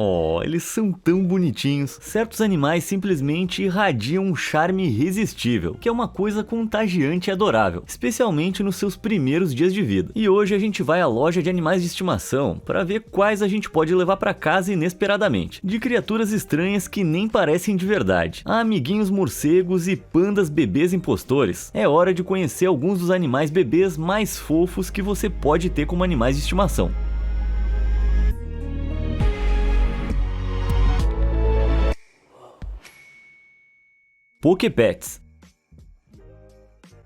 Oh, eles são tão bonitinhos. Certos animais simplesmente irradiam um charme irresistível, que é uma coisa contagiante e adorável, especialmente nos seus primeiros dias de vida. E hoje a gente vai à loja de animais de estimação para ver quais a gente pode levar para casa inesperadamente, de criaturas estranhas que nem parecem de verdade, a amiguinhos morcegos e pandas bebês impostores. É hora de conhecer alguns dos animais bebês mais fofos que você pode ter como animais de estimação. Poképets.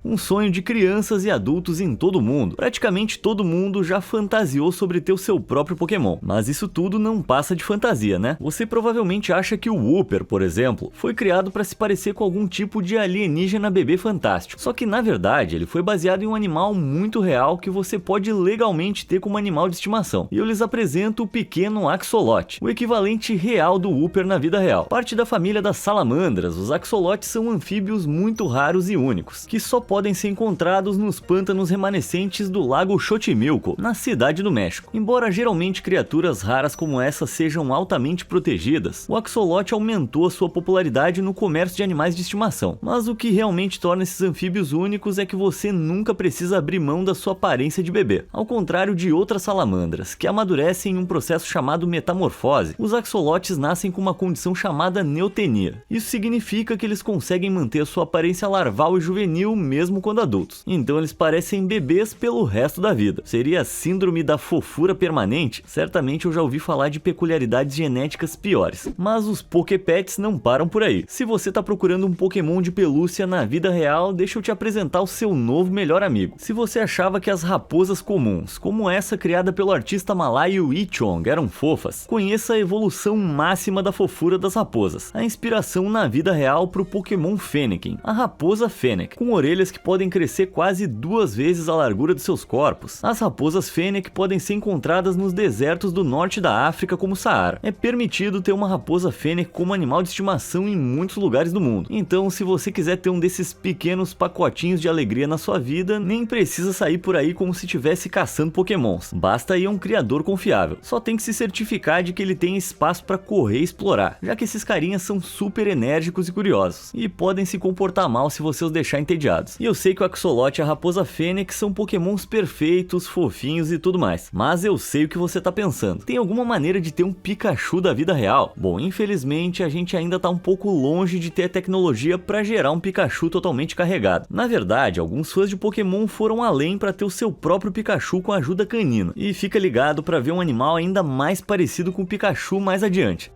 Um sonho de crianças e adultos em todo o mundo. Praticamente todo mundo já fantasiou sobre ter o seu próprio Pokémon. Mas isso tudo não passa de fantasia, né? Você provavelmente acha que o Wooper, por exemplo, foi criado para se parecer com algum tipo de alienígena bebê fantástico. Só que na verdade ele foi baseado em um animal muito real que você pode legalmente ter como animal de estimação. E eu lhes apresento o pequeno Axolotl, o equivalente real do Wooper na vida real. Parte da família das salamandras, os axolotes são anfíbios muito raros e únicos, que só podem ser encontrados nos pântanos remanescentes do lago Xochimilco, na cidade do México. Embora geralmente criaturas raras como essa sejam altamente protegidas, o axolote aumentou a sua popularidade no comércio de animais de estimação. Mas o que realmente torna esses anfíbios únicos é que você nunca precisa abrir mão da sua aparência de bebê. Ao contrário de outras salamandras, que amadurecem em um processo chamado metamorfose, os axolotes nascem com uma condição chamada neotenia. Isso significa que eles conseguem manter a sua aparência larval e juvenil mesmo quando adultos. Então eles parecem bebês pelo resto da vida. Seria a síndrome da fofura permanente? Certamente eu já ouvi falar de peculiaridades genéticas piores. Mas os Poképets não param por aí. Se você está procurando um Pokémon de pelúcia na vida real, deixa eu te apresentar o seu novo melhor amigo. Se você achava que as raposas comuns, como essa criada pelo artista malaio Ichong, eram fofas, conheça a evolução máxima da fofura das raposas. A inspiração na vida real para o Pokémon Fennekin, a raposa Fennec, com orelhas que podem crescer quase 2 vezes a largura de seus corpos. As raposas Fennec podem ser encontradas nos desertos do norte da África como Saara. É permitido ter uma raposa Fennec como animal de estimação em muitos lugares do mundo. Então, se você quiser ter um desses pequenos pacotinhos de alegria na sua vida, nem precisa sair por aí como se estivesse caçando pokémons. Basta ir a um criador confiável. Só tem que se certificar de que ele tem espaço para correr e explorar, já que esses carinhas são super enérgicos e curiosos, e podem se comportar mal se você os deixar entediados. E eu sei que o Axolotl e a raposa Fennec são pokémons perfeitos, fofinhos e tudo mais, mas eu sei o que você tá pensando. Tem alguma maneira de ter um Pikachu da vida real? Bom, infelizmente a gente ainda tá um pouco longe de ter a tecnologia para gerar um Pikachu totalmente carregado. Na verdade, alguns fãs de Pokémon foram além para ter o seu próprio Pikachu com ajuda canina. E fica ligado para ver um animal ainda mais parecido com o Pikachu mais adiante.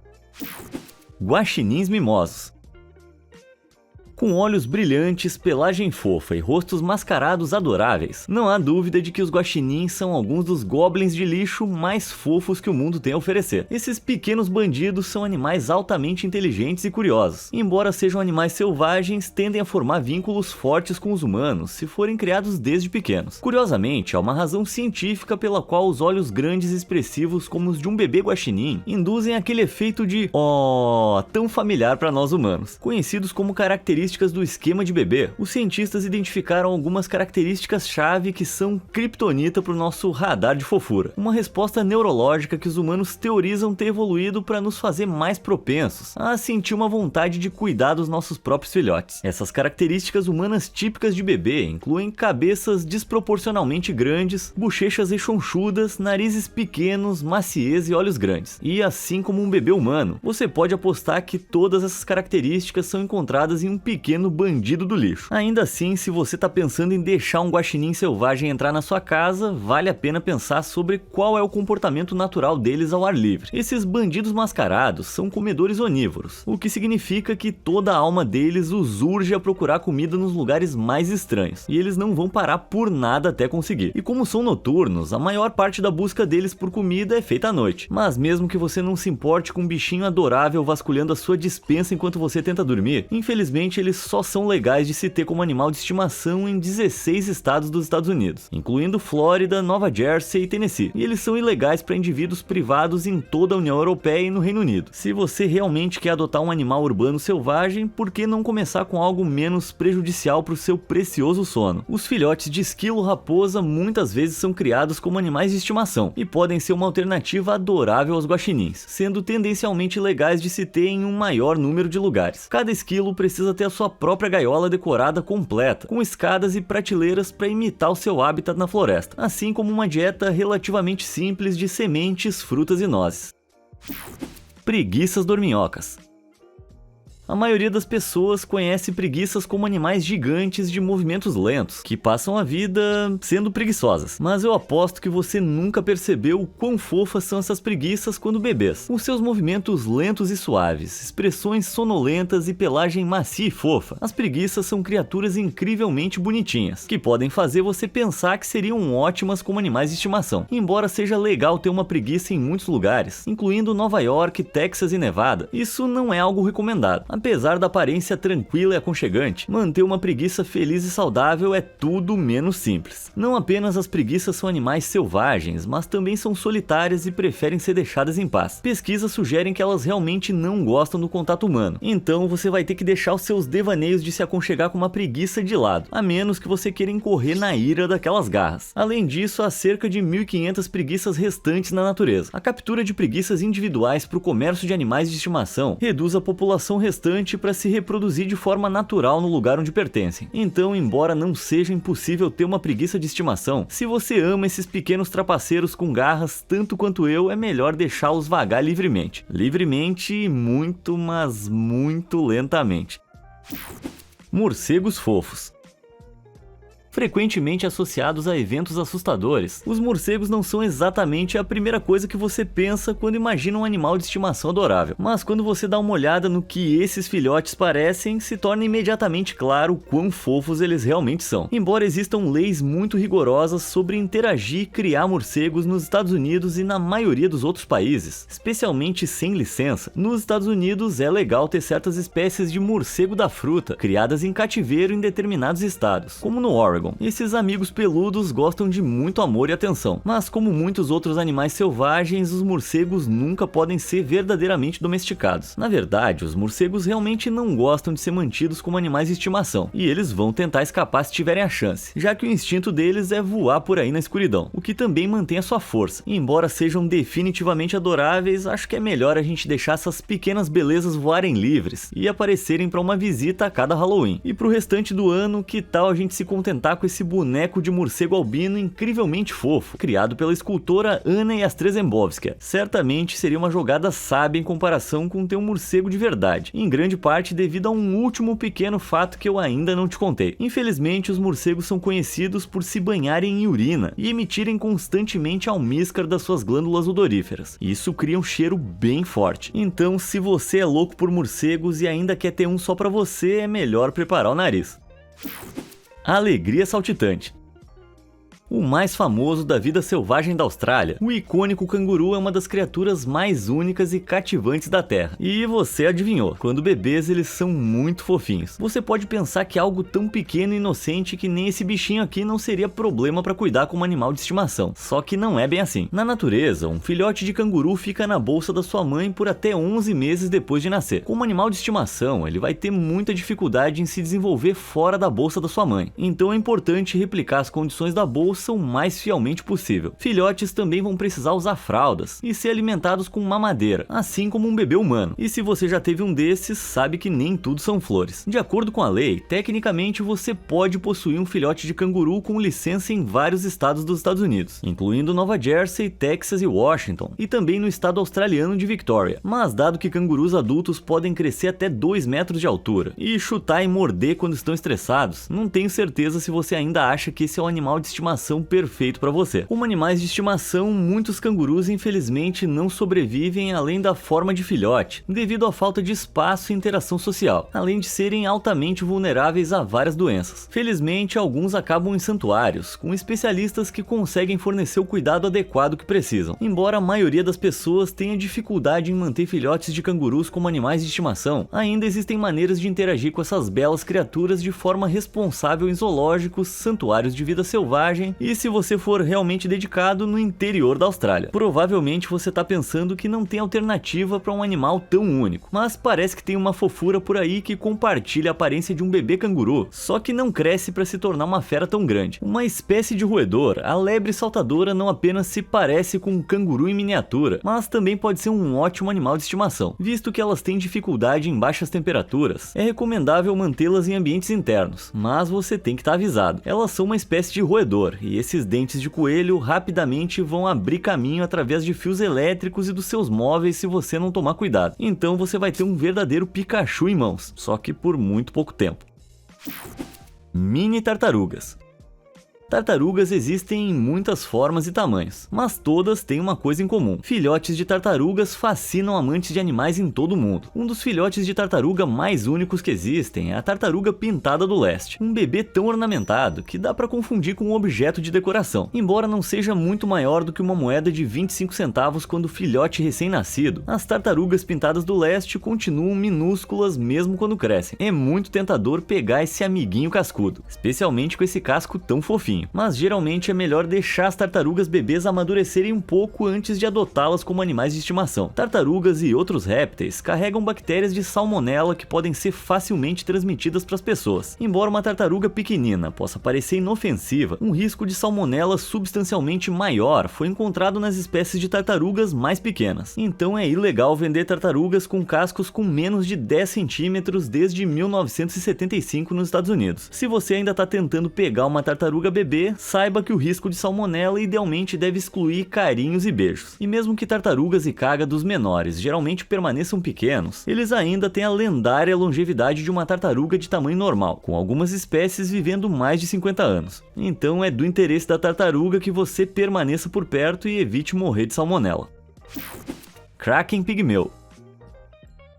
Guaxinins mimosos. Com olhos brilhantes, pelagem fofa e rostos mascarados adoráveis, não há dúvida de que os guaxinins são alguns dos goblins de lixo mais fofos que o mundo tem a oferecer. Esses pequenos bandidos são animais altamente inteligentes e curiosos. Embora sejam animais selvagens, tendem a formar vínculos fortes com os humanos se forem criados desde pequenos. Curiosamente, há uma razão científica pela qual os olhos grandes e expressivos como os de um bebê guaxinim induzem aquele efeito de "oh", tão familiar para nós humanos, conhecidos como características do esquema de bebê. Os cientistas identificaram algumas características-chave que são kryptonita para o nosso radar de fofura. Uma resposta neurológica que os humanos teorizam ter evoluído para nos fazer mais propensos a sentir uma vontade de cuidar dos nossos próprios filhotes. Essas características humanas típicas de bebê incluem cabeças desproporcionalmente grandes, bochechas rechonchudas, narizes pequenos, maciez e olhos grandes. E assim como um bebê humano, você pode apostar que todas essas características são encontradas em um pequeno bandido do lixo. Ainda assim, se você está pensando em deixar um guaxinim selvagem entrar na sua casa, vale a pena pensar sobre qual é o comportamento natural deles ao ar livre. Esses bandidos mascarados são comedores onívoros, o que significa que toda a alma deles os urge a procurar comida nos lugares mais estranhos, e eles não vão parar por nada até conseguir. E como são noturnos, a maior parte da busca deles por comida é feita à noite. Mas mesmo que você não se importe com um bichinho adorável vasculhando a sua despensa enquanto você tenta dormir, infelizmente eles eles só são legais de se ter como animal de estimação em 16 estados dos Estados Unidos, incluindo Flórida, Nova Jersey e Tennessee. E eles são ilegais para indivíduos privados em toda a União Europeia e no Reino Unido. Se você realmente quer adotar um animal urbano selvagem, por que não começar com algo menos prejudicial para o seu precioso sono? Os filhotes de esquilo-raposa muitas vezes são criados como animais de estimação e podem ser uma alternativa adorável aos guaxinins, sendo tendencialmente legais de se ter em um maior número de lugares. Cada esquilo precisa ter a sua própria gaiola decorada completa, com escadas e prateleiras para imitar o seu habitat na floresta, assim como uma dieta relativamente simples de sementes, frutas e nozes. Preguiças dorminhocas. A maioria das pessoas conhece preguiças como animais gigantes de movimentos lentos, que passam a vida sendo preguiçosas. Mas eu aposto que você nunca percebeu o quão fofas são essas preguiças quando bebês. Com seus movimentos lentos e suaves, expressões sonolentas e pelagem macia e fofa, as preguiças são criaturas incrivelmente bonitinhas, que podem fazer você pensar que seriam ótimas como animais de estimação. Embora seja legal ter uma preguiça em muitos lugares, incluindo Nova York, Texas e Nevada, isso não é algo recomendado. Apesar da aparência tranquila e aconchegante, manter uma preguiça feliz e saudável é tudo menos simples. Não apenas as preguiças são animais selvagens, mas também são solitárias e preferem ser deixadas em paz. Pesquisas sugerem que elas realmente não gostam do contato humano, então você vai ter que deixar os seus devaneios de se aconchegar com uma preguiça de lado, a menos que você queira incorrer na ira daquelas garras. Além disso, há cerca de 1.500 preguiças restantes na natureza. A captura de preguiças individuais para o comércio de animais de estimação reduz a população restante para se reproduzir de forma natural no lugar onde pertencem. Então, embora não seja impossível ter uma preguiça de estimação, se você ama esses pequenos trapaceiros com garras tanto quanto eu, é melhor deixá-los vagar livremente. Livremente e muito, mas muito lentamente. Morcegos fofos. Frequentemente associados a eventos assustadores, os morcegos não são exatamente a primeira coisa que você pensa quando imagina um animal de estimação adorável. Mas quando você dá uma olhada no que esses filhotes parecem, se torna imediatamente claro quão fofos eles realmente são. Embora existam leis muito rigorosas sobre interagir e criar morcegos nos Estados Unidos e na maioria dos outros países, especialmente sem licença, nos Estados Unidos é legal ter certas espécies de morcego da fruta, criadas em cativeiro em determinados estados, como no Oregon. Esses amigos peludos gostam de muito amor e atenção, mas como muitos outros animais selvagens, os morcegos nunca podem ser verdadeiramente domesticados. Na verdade, os morcegos realmente não gostam de ser mantidos como animais de estimação, e eles vão tentar escapar se tiverem a chance, já que o instinto deles é voar por aí na escuridão, o que também mantém a sua força. E embora sejam definitivamente adoráveis, acho que é melhor a gente deixar essas pequenas belezas voarem livres e aparecerem para uma visita a cada Halloween. E pro restante do ano, que tal a gente se contentar com esse boneco de morcego albino incrivelmente fofo, criado pela escultora Anna Jastrzeembowska. Certamente seria uma jogada sábia em comparação com ter um morcego de verdade, em grande parte devido a um último pequeno fato que eu ainda não te contei. Infelizmente, os morcegos são conhecidos por se banharem em urina e emitirem constantemente almíscar das suas glândulas odoríferas. Isso cria um cheiro bem forte. Então, se você é louco por morcegos e ainda quer ter um só pra você, é melhor preparar o nariz. Alegria saltitante. O mais famoso da vida selvagem da Austrália, o icônico canguru é uma das criaturas mais únicas e cativantes da Terra. E você adivinhou, quando bebês eles são muito fofinhos. Você pode pensar que algo tão pequeno e inocente que nem esse bichinho aqui não seria problema para cuidar como animal de estimação. Só que não é bem assim. Na natureza, um filhote de canguru fica na bolsa da sua mãe por até 11 meses depois de nascer. Como animal de estimação, ele vai ter muita dificuldade em se desenvolver fora da bolsa da sua mãe. Então é importante replicar as condições da bolsa o mais fielmente possível. Filhotes também vão precisar usar fraldas e ser alimentados com mamadeira, assim como um bebê humano. E se você já teve um desses, sabe que nem tudo são flores. De acordo com a lei, tecnicamente você pode possuir um filhote de canguru com licença em vários estados dos Estados Unidos, incluindo Nova Jersey, Texas e Washington, e também no estado australiano de Victoria. Mas dado que cangurus adultos podem crescer até 2 metros de altura e chutar e morder quando estão estressados, não tenho certeza se você ainda acha que esse é um animal de estimação estimação perfeito para você. Como animais de estimação, muitos cangurus infelizmente não sobrevivem além da forma de filhote, devido à falta de espaço e interação social, além de serem altamente vulneráveis a várias doenças. Felizmente, alguns acabam em santuários, com especialistas que conseguem fornecer o cuidado adequado que precisam. Embora a maioria das pessoas tenha dificuldade em manter filhotes de cangurus como animais de estimação, ainda existem maneiras de interagir com essas belas criaturas de forma responsável em zoológicos, santuários de vida selvagem e, se você for realmente dedicado, no interior da Austrália. Provavelmente você está pensando que não tem alternativa para um animal tão único, mas parece que tem uma fofura por aí que compartilha a aparência de um bebê canguru, só que não cresce para se tornar uma fera tão grande. Uma espécie de roedor, a lebre saltadora não apenas se parece com um canguru em miniatura, mas também pode ser um ótimo animal de estimação, visto que elas têm dificuldade em baixas temperaturas. É recomendável mantê-las em ambientes internos, mas você tem que estar avisado. Elas são uma espécie de roedor, e esses dentes de coelho rapidamente vão abrir caminho através de fios elétricos e dos seus móveis se você não tomar cuidado. Então você vai ter um verdadeiro Pikachu em mãos, só que por muito pouco tempo. Mini tartarugas. Tartarugas existem em muitas formas e tamanhos, mas todas têm uma coisa em comum. Filhotes de tartarugas fascinam amantes de animais em todo o mundo. Um dos filhotes de tartaruga mais únicos que existem é a tartaruga pintada do leste. Um bebê tão ornamentado que dá para confundir com um objeto de decoração. Embora não seja muito maior do que uma moeda de 25 centavos quando filhote recém-nascido, as tartarugas pintadas do leste continuam minúsculas mesmo quando crescem. É muito tentador pegar esse amiguinho cascudo, especialmente com esse casco tão fofinho. Mas geralmente é melhor deixar as tartarugas bebês amadurecerem um pouco antes de adotá-las como animais de estimação. Tartarugas e outros répteis carregam bactérias de salmonela que podem ser facilmente transmitidas para as pessoas. Embora uma tartaruga pequenina possa parecer inofensiva, um risco de salmonela substancialmente maior foi encontrado nas espécies de tartarugas mais pequenas. Então é ilegal vender tartarugas com cascos com menos de 10 centímetros desde 1975 nos Estados Unidos. Se você ainda está tentando pegar uma tartaruga bebê, saiba que o risco de salmonela idealmente deve excluir carinhos e beijos. E mesmo que tartarugas e cágados menores geralmente permaneçam pequenos, eles ainda têm a lendária longevidade de uma tartaruga de tamanho normal, com algumas espécies vivendo mais de 50 anos. Então é do interesse da tartaruga que você permaneça por perto e evite morrer de salmonela. Kraken pigmeu.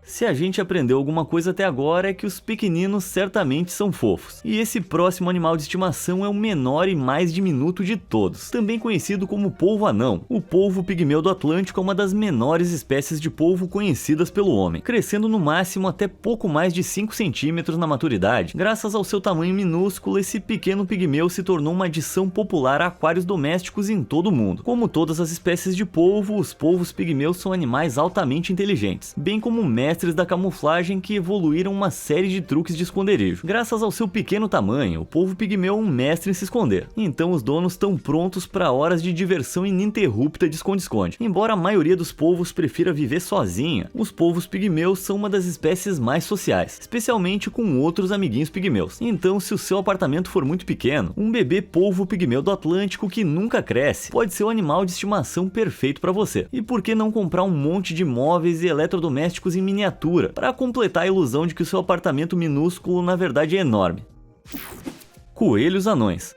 Se a gente aprendeu alguma coisa até agora é que os pequeninos certamente são fofos. E esse próximo animal de estimação é o menor e mais diminuto de todos, também conhecido como polvo anão. O polvo pigmeu do Atlântico é uma das menores espécies de polvo conhecidas pelo homem, crescendo no máximo até pouco mais de 5 centímetros na maturidade. Graças ao seu tamanho minúsculo, esse pequeno pigmeu se tornou uma adição popular a aquários domésticos em todo o mundo. Como todas as espécies de polvo, os polvos pigmeus são animais altamente inteligentes, bem como mestres da camuflagem que evoluíram uma série de truques de esconderijo. Graças ao seu pequeno tamanho, o polvo pigmeu é um mestre em se esconder. Então os donos estão prontos para horas de diversão ininterrupta de esconde-esconde. Embora a maioria dos polvos prefira viver sozinha, os polvos pigmeus são uma das espécies mais sociais, especialmente com outros amiguinhos pigmeus. Então, se o seu apartamento for muito pequeno, um bebê polvo pigmeu do Atlântico que nunca cresce pode ser o animal de estimação perfeito para você. E por que não comprar um monte de móveis e eletrodomésticos em miniatura para completar a ilusão de que o seu apartamento minúsculo na verdade é enorme? Coelhos anões.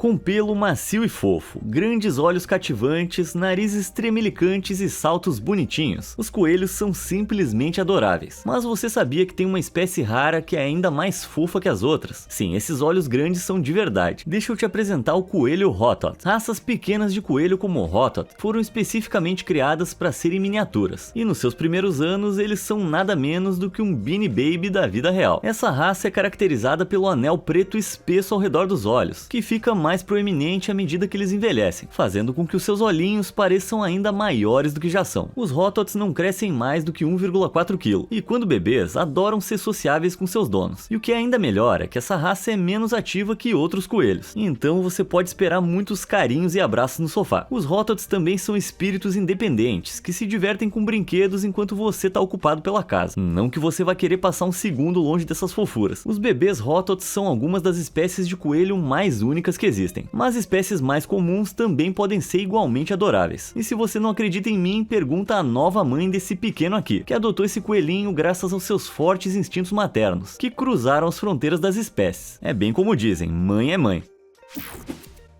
Com pelo macio e fofo, grandes olhos cativantes, narizes tremelicantes e saltos bonitinhos, os coelhos são simplesmente adoráveis. Mas você sabia que tem uma espécie rara que é ainda mais fofa que as outras? Sim, esses olhos grandes são de verdade. Deixa eu te apresentar o coelho Hotot. Raças pequenas de coelho como o Hotot foram especificamente criadas para serem miniaturas, e nos seus primeiros anos eles são nada menos do que um Beanie Baby da vida real. Essa raça é caracterizada pelo anel preto espesso ao redor dos olhos, que fica mais proeminente à medida que eles envelhecem, fazendo com que os seus olhinhos pareçam ainda maiores do que já são. Os Hotots não crescem mais do que 1,4 kg, e quando bebês, adoram ser sociáveis com seus donos. E o que é ainda melhor é que essa raça é menos ativa que outros coelhos, então você pode esperar muitos carinhos e abraços no sofá. Os Hotots também são espíritos independentes, que se divertem com brinquedos enquanto você está ocupado pela casa. Não que você vá querer passar um segundo longe dessas fofuras. Os bebês Hotots são algumas das espécies de coelho mais únicas que existem. Mas espécies mais comuns também podem ser igualmente adoráveis. E se você não acredita em mim, pergunta à nova mãe desse pequeno aqui, que adotou esse coelhinho graças aos seus fortes instintos maternos, que cruzaram as fronteiras das espécies. É bem como dizem, mãe é mãe.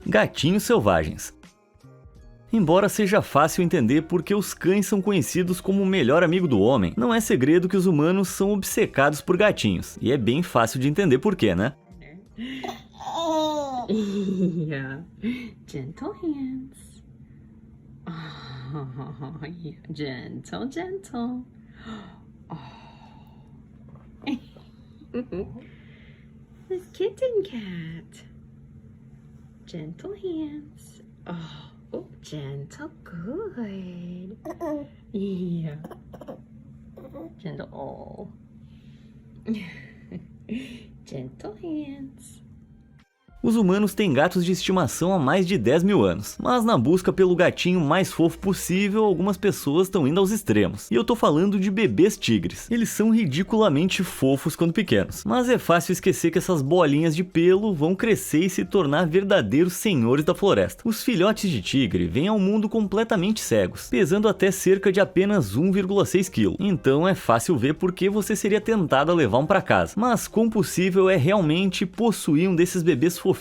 Gatinhos selvagens. Embora seja fácil entender por que os cães são conhecidos como o melhor amigo do homem, não é segredo que os humanos são obcecados por gatinhos. E é bem fácil de entender por quê, né? Yeah. Gentle hands. Oh, yeah. Gentle, gentle. Oh. This kitten cat. Gentle hands. Oh, gentle, good. Yeah. Gentle, oh. Gentle hands. Os humanos têm gatos de estimação há mais de 10 mil anos, mas na busca pelo gatinho mais fofo possível, algumas pessoas estão indo aos extremos. E eu tô falando de bebês tigres. Eles são ridiculamente fofos quando pequenos, mas é fácil esquecer que essas bolinhas de pelo vão crescer e se tornar verdadeiros senhores da floresta. Os filhotes de tigre vêm ao mundo completamente cegos, pesando até cerca de apenas 1,6 kg. Então é fácil ver por que você seria tentado a levar um para casa. Mas quão possível é realmente possuir um desses bebês fofinhos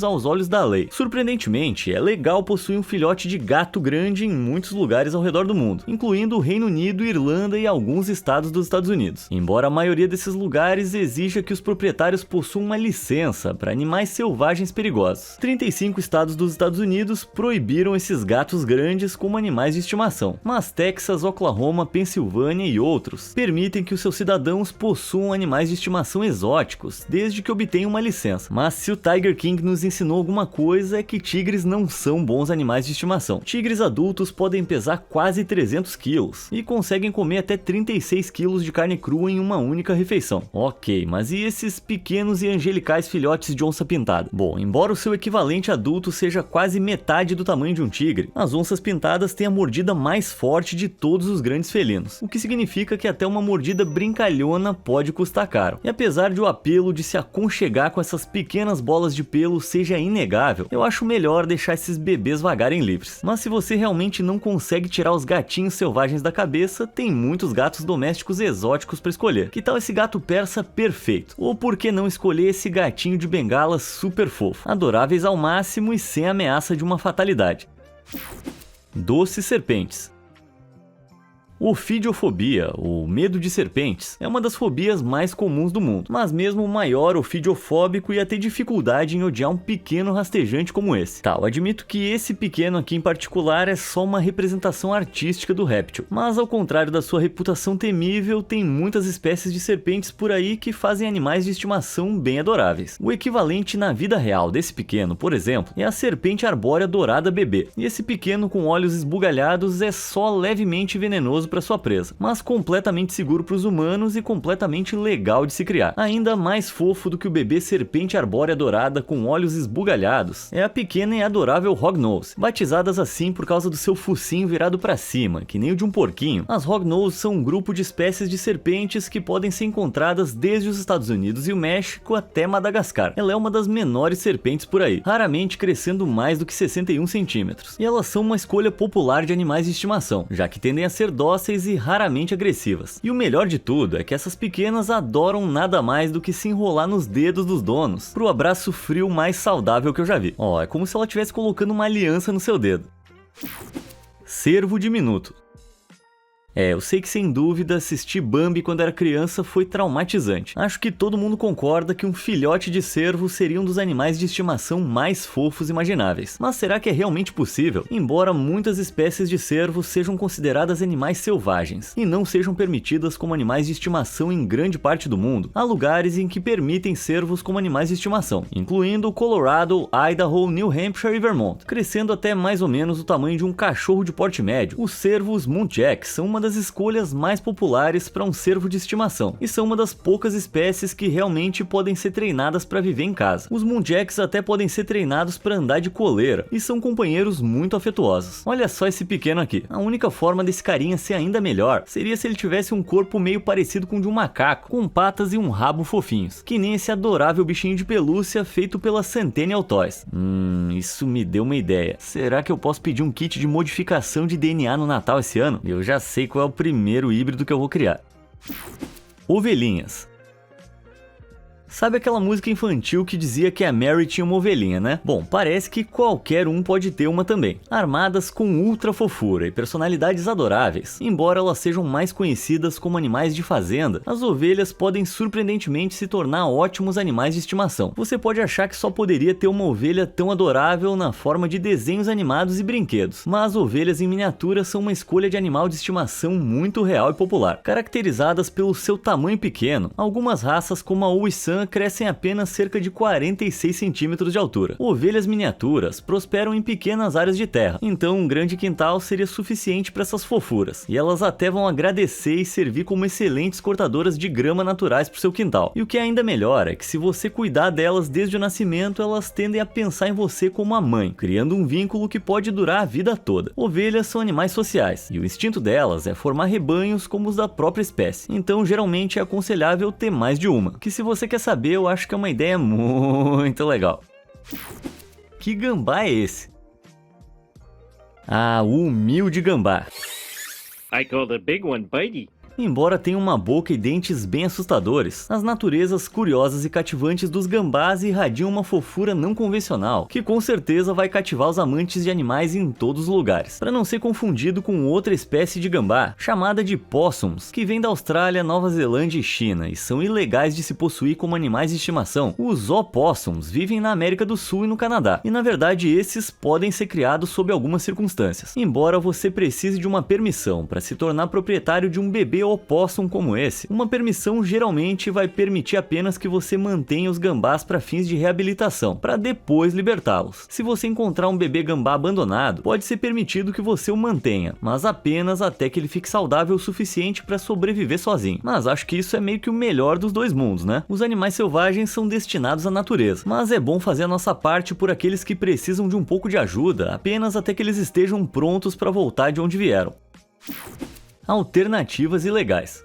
aos olhos da lei? Surpreendentemente, é legal possuir um filhote de gato grande em muitos lugares ao redor do mundo, incluindo o Reino Unido, Irlanda e alguns estados dos Estados Unidos. Embora a maioria desses lugares exija que os proprietários possuam uma licença para animais selvagens perigosos. 35 estados dos Estados Unidos proibiram esses gatos grandes como animais de estimação, mas Texas, Oklahoma, Pensilvânia e outros permitem que os seus cidadãos possuam animais de estimação exóticos, desde que obtenham uma licença. Mas se o Tiger King nos ensinou alguma coisa, é que tigres não são bons animais de estimação. Tigres adultos podem pesar quase 300 quilos e conseguem comer até 36 quilos de carne crua em uma única refeição. Ok, mas e esses pequenos e angelicais filhotes de onça pintada? Bom, embora o seu equivalente adulto seja quase metade do tamanho de um tigre, as onças pintadas têm a mordida mais forte de todos os grandes felinos, o que significa que até uma mordida brincalhona pode custar caro. E apesar de o apelo de se aconchegar com essas pequenas bolas de pelo seja inegável, eu acho melhor deixar esses bebês vagarem livres. Mas se você realmente não consegue tirar os gatinhos selvagens da cabeça, tem muitos gatos domésticos exóticos para escolher. Que tal esse gato persa perfeito? Ou por que não escolher esse gatinho de bengala super fofo, adoráveis ao máximo e sem ameaça de uma fatalidade? Doces serpentes. Ofidiofobia, ou medo de serpentes, é uma das fobias mais comuns do mundo, mas mesmo o maior ofidiofóbico ia ter dificuldade em odiar um pequeno rastejante como esse. Tá, eu admito que esse pequeno aqui em particular é só uma representação artística do réptil, mas ao contrário da sua reputação temível, tem muitas espécies de serpentes por aí que fazem animais de estimação bem adoráveis. O equivalente na vida real desse pequeno, por exemplo, é a serpente arbórea dourada bebê, e esse pequeno com olhos esbugalhados é só levemente venenoso para sua presa, mas completamente seguro para os humanos e completamente legal de se criar. Ainda mais fofo do que o bebê serpente arbórea dourada com olhos esbugalhados é a pequena e adorável hognose, batizadas assim por causa do seu focinho virado para cima, que nem o de um porquinho. As hognose são um grupo de espécies de serpentes que podem ser encontradas desde os Estados Unidos e o México até Madagascar. Ela é uma das menores serpentes por aí, raramente crescendo mais do que 61 centímetros, e elas são uma escolha popular de animais de estimação, já que tendem a ser dóceis e raramente agressivas. E o melhor de tudo é que essas pequenas adoram nada mais do que se enrolar nos dedos dos donos, pro abraço frio mais saudável que eu já vi. Ó, é como se ela estivesse colocando uma aliança no seu dedo. Cervo diminuto. Eu sei que sem dúvida assistir Bambi quando era criança foi traumatizante. Acho que todo mundo concorda que um filhote de cervo seria um dos animais de estimação mais fofos imagináveis. Mas será que é realmente possível? Embora muitas espécies de cervos sejam consideradas animais selvagens e não sejam permitidas como animais de estimação em grande parte do mundo, há lugares em que permitem cervos como animais de estimação, incluindo Colorado, Idaho, New Hampshire e Vermont, crescendo até mais ou menos o tamanho de um cachorro de porte médio. Os cervos muntjac são uma das escolhas mais populares para um cervo de estimação, e são uma das poucas espécies que realmente podem ser treinadas para viver em casa. Os muntjacks até podem ser treinados para andar de coleira, e são companheiros muito afetuosos. Olha só esse pequeno aqui. A única forma desse carinha ser ainda melhor seria se ele tivesse um corpo meio parecido com o de um macaco, com patas e um rabo fofinhos, que nem esse adorável bichinho de pelúcia feito pela Centennial Toys. Isso me deu uma ideia. Será que eu posso pedir um kit de modificação de DNA no Natal esse ano? Eu já sei qual é o primeiro híbrido que eu vou criar. Ovelhinhas. Sabe aquela música infantil que dizia que a Mary tinha uma ovelhinha, né? Bom, parece que qualquer um pode ter uma também. Armadas com ultra fofura e personalidades adoráveis, embora elas sejam mais conhecidas como animais de fazenda, as ovelhas podem surpreendentemente se tornar ótimos animais de estimação. Você pode achar que só poderia ter uma ovelha tão adorável na forma de desenhos animados e brinquedos, mas ovelhas em miniatura são uma escolha de animal de estimação muito real e popular. Caracterizadas pelo seu tamanho pequeno, algumas raças como a Oisan crescem apenas cerca de 46 centímetros de altura. Ovelhas miniaturas prosperam em pequenas áreas de terra, então um grande quintal seria suficiente para essas fofuras, e elas até vão agradecer e servir como excelentes cortadoras de grama naturais para o seu quintal. E o que é ainda melhor é que se você cuidar delas desde o nascimento, elas tendem a pensar em você como a mãe, criando um vínculo que pode durar a vida toda. Ovelhas são animais sociais, e o instinto delas é formar rebanhos como os da própria espécie, então geralmente é aconselhável ter mais de uma, que se você quer saber, eu acho que é uma ideia muito legal. Que gambá é esse? Ah, o humilde gambá. I call the big one Bitey. Embora tenha uma boca e dentes bem assustadores, as naturezas curiosas e cativantes dos gambás irradiam uma fofura não convencional, que com certeza vai cativar os amantes de animais em todos os lugares. Para não ser confundido com outra espécie de gambá, chamada de possums, que vem da Austrália, Nova Zelândia e China, e são ilegais de se possuir como animais de estimação. Os opossums vivem na América do Sul e no Canadá, e na verdade esses podem ser criados sob algumas circunstâncias. Embora você precise de uma permissão para se tornar proprietário de um bebê opossum como esse, uma permissão geralmente vai permitir apenas que você mantenha os gambás para fins de reabilitação, para depois libertá-los. Se você encontrar um bebê gambá abandonado, pode ser permitido que você o mantenha, mas apenas até que ele fique saudável o suficiente para sobreviver sozinho. Mas acho que isso é meio que o melhor dos dois mundos, né? Os animais selvagens são destinados à natureza, mas é bom fazer a nossa parte por aqueles que precisam de um pouco de ajuda, apenas até que eles estejam prontos para voltar de onde vieram. Alternativas ilegais.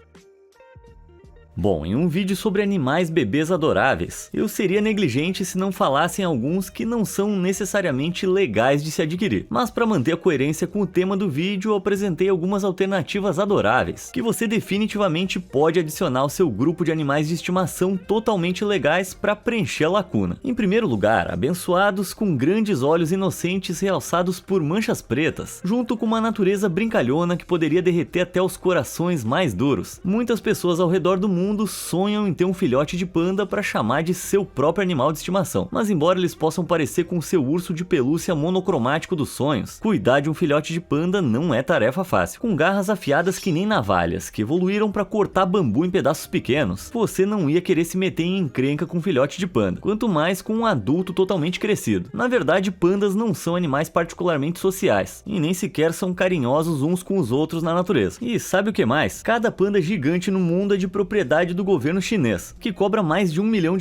Bom, em um vídeo sobre animais bebês adoráveis, eu seria negligente se não falasse em alguns que não são necessariamente legais de se adquirir. Mas para manter a coerência com o tema do vídeo, eu apresentei algumas alternativas adoráveis, que você definitivamente pode adicionar ao seu grupo de animais de estimação totalmente legais para preencher a lacuna. Em primeiro lugar, abençoados com grandes olhos inocentes realçados por manchas pretas, junto com uma natureza brincalhona que poderia derreter até os corações mais duros. Muitas pessoas ao redor do mundo sonham em ter um filhote de panda para chamar de seu próprio animal de estimação, mas embora eles possam parecer com seu urso de pelúcia monocromático dos sonhos, cuidar de um filhote de panda não é tarefa fácil. Com garras afiadas que nem navalhas, que evoluíram para cortar bambu em pedaços pequenos, você não ia querer se meter em encrenca com um filhote de panda, quanto mais com um adulto totalmente crescido. Na verdade, pandas não são animais particularmente sociais, e nem sequer são carinhosos uns com os outros na natureza. E sabe o que mais? Cada panda gigante no mundo é de propriedade do governo chinês, que cobra mais de $1 milhão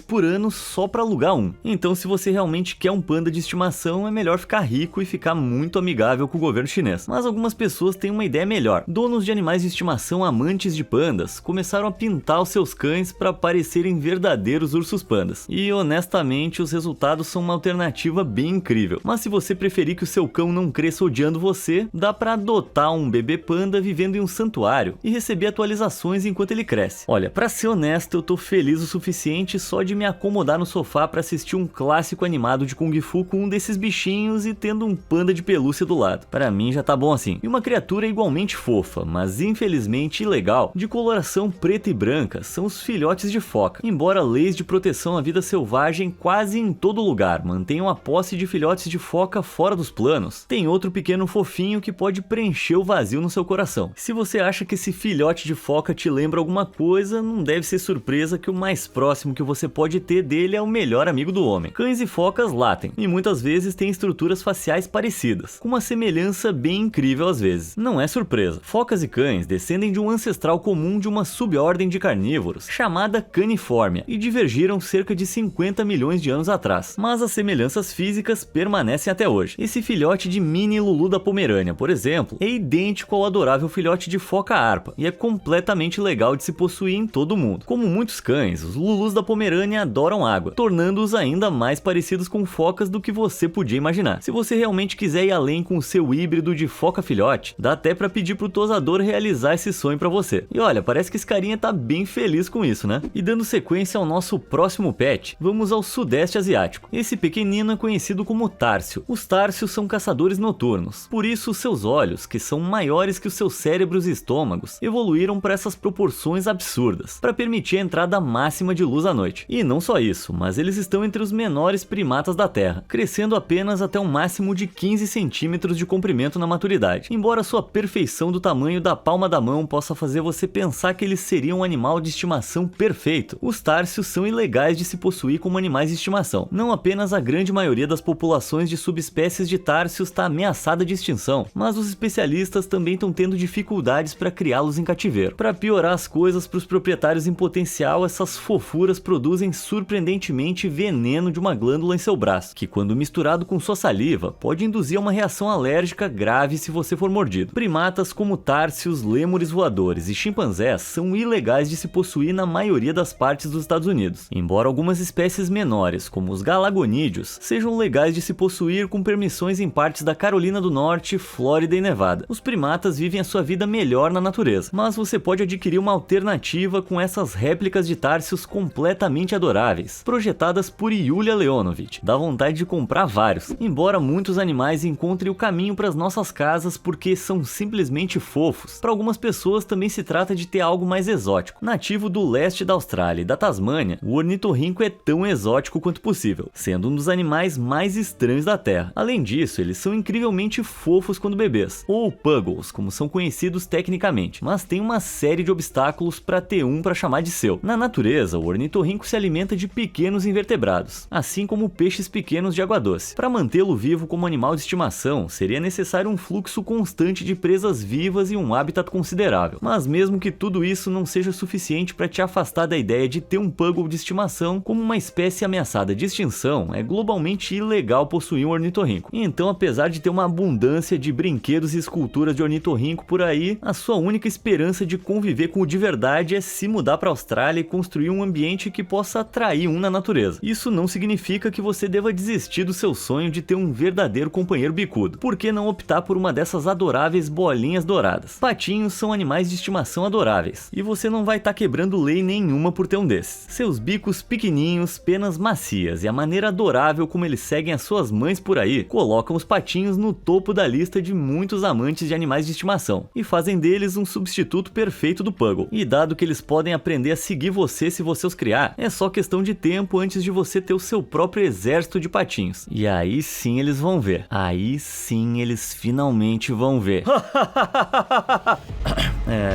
por ano só para alugar um. Então, se você realmente quer um panda de estimação, é melhor ficar rico e ficar muito amigável com o governo chinês. Mas algumas pessoas têm uma ideia melhor. Donos de animais de estimação amantes de pandas começaram a pintar os seus cães para parecerem verdadeiros ursos pandas. E honestamente, os resultados são uma alternativa bem incrível. Mas se você preferir que o seu cão não cresça odiando você, dá para adotar um bebê panda vivendo em um santuário e receber atualizações enquanto ele cresce. Olha, pra ser honesto, eu tô feliz o suficiente só de me acomodar no sofá pra assistir um clássico animado de Kung Fu com um desses bichinhos e tendo um panda de pelúcia do lado. Pra mim já tá bom assim. E uma criatura igualmente fofa, mas infelizmente ilegal, de coloração preta e branca, são os filhotes de foca. Embora leis de proteção à vida selvagem quase em todo lugar mantenham a posse de filhotes de foca fora dos planos, tem outro pequeno fofinho que pode preencher o vazio no seu coração. Se você acha que esse filhote de foca te lembra alguma coisa, não deve ser surpresa que o mais próximo que você pode ter dele é o melhor amigo do homem. Cães e focas latem, e muitas vezes têm estruturas faciais parecidas, com uma semelhança bem incrível às vezes. Não é surpresa, focas e cães descendem de um ancestral comum de uma subordem de carnívoros, chamada Caniformia, e divergiram cerca de 50 milhões de anos atrás, mas as semelhanças físicas permanecem até hoje. Esse filhote de mini Lulu da Pomerânia, por exemplo, é idêntico ao adorável filhote de foca arpa, e é completamente legal de se possuir possuir em todo o mundo. Como muitos cães, os Lulus da Pomerânia adoram água, tornando-os ainda mais parecidos com focas do que você podia imaginar. Se você realmente quiser ir além com o seu híbrido de foca filhote, dá até pra pedir pro tosador realizar esse sonho pra você. E olha, parece que esse carinha tá bem feliz com isso, né? E dando sequência ao nosso próximo pet, vamos ao Sudeste Asiático. Esse pequenino é conhecido como társio. Os társios são caçadores noturnos, por isso seus olhos, que são maiores que os seus cérebros e estômagos, evoluíram para essas proporções absurdas, para permitir a entrada máxima de luz à noite. E não só isso, mas eles estão entre os menores primatas da Terra, crescendo apenas até um máximo de 15 centímetros de comprimento na maturidade. Embora sua perfeição do tamanho da palma da mão possa fazer você pensar que eles seriam um animal de estimação perfeito, os társios são ilegais de se possuir como animais de estimação. Não apenas a grande maioria das populações de subespécies de társios está ameaçada de extinção, mas os especialistas também estão tendo dificuldades para criá-los em cativeiro. Para piorar as coisas para os proprietários em potencial, essas fofuras produzem surpreendentemente veneno de uma glândula em seu braço, que quando misturado com sua saliva, pode induzir a uma reação alérgica grave se você for mordido. Primatas como társios, lêmures voadores e chimpanzés são ilegais de se possuir na maioria das partes dos Estados Unidos, embora algumas espécies menores, como os galagonídeos, sejam legais de se possuir com permissões em partes da Carolina do Norte, Flórida e Nevada. Os primatas vivem a sua vida melhor na natureza, mas você pode adquirir uma alternativa com essas réplicas de társios completamente adoráveis, projetadas por Yulia Leonovich. Dá vontade de comprar vários, embora muitos animais encontrem o caminho para as nossas casas porque são simplesmente fofos. Para algumas pessoas também se trata de ter algo mais exótico. Nativo do leste da Austrália e da Tasmânia, o ornitorrinco é tão exótico quanto possível, sendo um dos animais mais estranhos da Terra. Além disso, eles são incrivelmente fofos quando bebês, ou puggles, como são conhecidos tecnicamente, mas tem uma série de obstáculos para ter um para chamar de seu. Na natureza, o ornitorrinco se alimenta de pequenos invertebrados, assim como peixes pequenos de água doce. Para mantê-lo vivo como animal de estimação, seria necessário um fluxo constante de presas vivas e um habitat considerável. Mas mesmo que tudo isso não seja suficiente para te afastar da ideia de ter um puggle de estimação como uma espécie ameaçada de extinção, é globalmente ilegal possuir um ornitorrinco. Então, apesar de ter uma abundância de brinquedos e esculturas de ornitorrinco por aí, a sua única esperança de conviver com o de verdade é se mudar para a Austrália e construir um ambiente que possa atrair um na natureza. Isso não significa que você deva desistir do seu sonho de ter um verdadeiro companheiro bicudo. Por que não optar por uma dessas adoráveis bolinhas douradas? Patinhos são animais de estimação adoráveis, e você não vai estar quebrando lei nenhuma por ter um desses. Seus bicos pequenininhos, penas macias e a maneira adorável como eles seguem as suas mães por aí, colocam os patinhos no topo da lista de muitos amantes de animais de estimação, e fazem deles um substituto perfeito do puggle. E dado que eles podem aprender a seguir você se você os criar, é só questão de tempo antes de você ter o seu próprio exército de patinhos. E aí sim eles vão ver. Aí sim eles finalmente vão ver.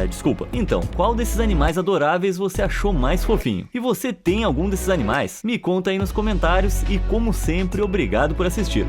Desculpa. Então, qual desses animais adoráveis você achou mais fofinho? E você tem algum desses animais? Me conta aí nos comentários e, como sempre, obrigado por assistir.